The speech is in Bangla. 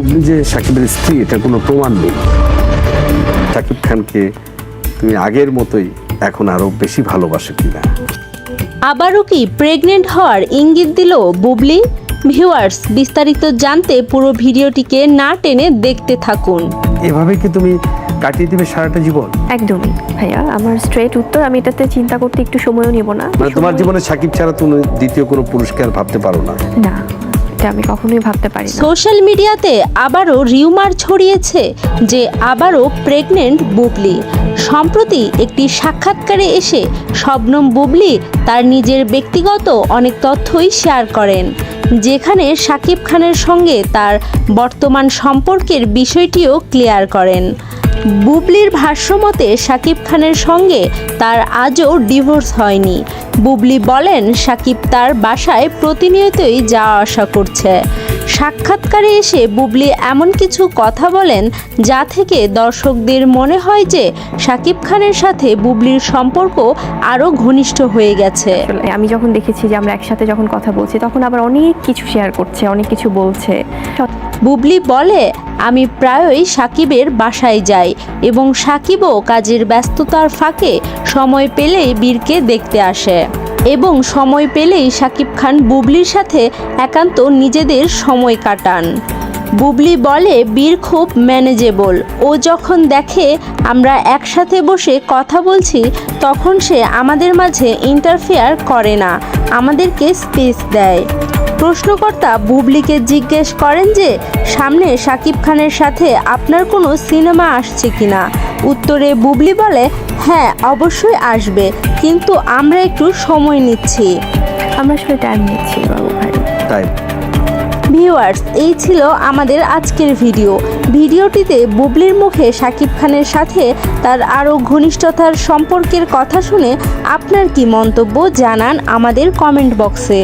বুবলি যে সাকিবের স্ত্রী এটা কোনো প্রমাণ নেই। সাকিব খানকে তুমি আগের মতোই এখন আরো বেশি ভালোবাসো কিনা? আবারও কি প্রেগনেন্ট হওয়ার ইঙ্গিত দিল বুবলি? ভিউয়ার্স, বিস্তারিত জানতে পুরো ভিডিওটিকে না টেনে দেখতে থাকুন। এভাবে কি তুমি কাটিয়ে দিবে সারাটা জীবন? একদমই ভাইয়া, আমার স্ট্রেট উত্তর, আমি এটাতে চিন্তা করতে একটু সময়ও নিব না। মানে তোমার জীবনে সাকিব ছাড়া তুমি দ্বিতীয় কোনো পুরস্কার ভাবতে পারো না? না, এটা আমি কখনোই ভাবতে পারি না। সোশ্যাল মিডিয়াতে আবারও রিউমার ছড়িয়েছে যে আবারও প্রেগনেন্ট বুবলি। সম্প্রতি একটি সাক্ষাৎকারে এসে শবনম বুবলি তার নিজের ব্যক্তিগত অনেক তথ্যই শেয়ার করেন, যেখানে সাকিব খানের সঙ্গে তার বর্তমান সম্পর্কের বিষয়টিও ক্লিয়ার করেন। বুবলির ভাষ্যমতে সাকিব খানের সঙ্গে তার আজও ডিভোর্স হয়নি। বুবলি বলেন সাকিব তার বাসায় প্রতিনিয়তই যাওয়া আসা করছে। সাক্ষাৎকারে এসে বুবলি এমন কিছু কথা বলেন যা থেকে দর্শকদের মনে হয় যে সাকিব খানের সাথে বুবলির সম্পর্ক আরও ঘনিষ্ঠ হয়ে গেছে। আমি যখন দেখেছি যে আমরা একসাথে যখন কথা বলছি, তখন আবার অনেক কিছু শেয়ার করছে, অনেক কিছু বলছে। বুবলি বলে, আমি প্রায়ই সাকিবের বাসায় যাই এবং সাকিবও কাজের ব্যস্ততার ফাঁকে সময় পেলেই বীরকে দেখতে আসে এবং সময় পেলেই সাকিব খান বুবলির সাথে একান্ত নিজেদের সময় কাটান। বুবলি বলে বীর খুব ম্যানেজেবল। ও যখন দেখে আমরা একসাথে বসে কথা বলছি তখন সে আমাদের মাঝে ইন্টারফেয়ার করে না, আমাদেরকে স্পেস দেয়। প্রশ্নকর্তা বুবলিকে জিজ্ঞেস করেন যে সামনে সাকিব খানের সাথে আপনার কোনো সিনেমা আসছে কিনা। উত্তরে বুবলি বলে, হ্যাঁ অবশ্যই আসবে, কিন্তু আমরা একটু সময় নিচ্ছি। আমরা আসলে টাইম নিচ্ছি বাবু ভাই। তাই ভিউয়ার্স, এই ছিল আমাদের আজকের ভিডিওটিতে বুবলির মুখে সাকিব খানের সাথে তার আরও ঘনিষ্ঠতার সম্পর্কের কথা শুনে আপনার কি মন্তব্য জানান আমাদের কমেন্ট বক্সে।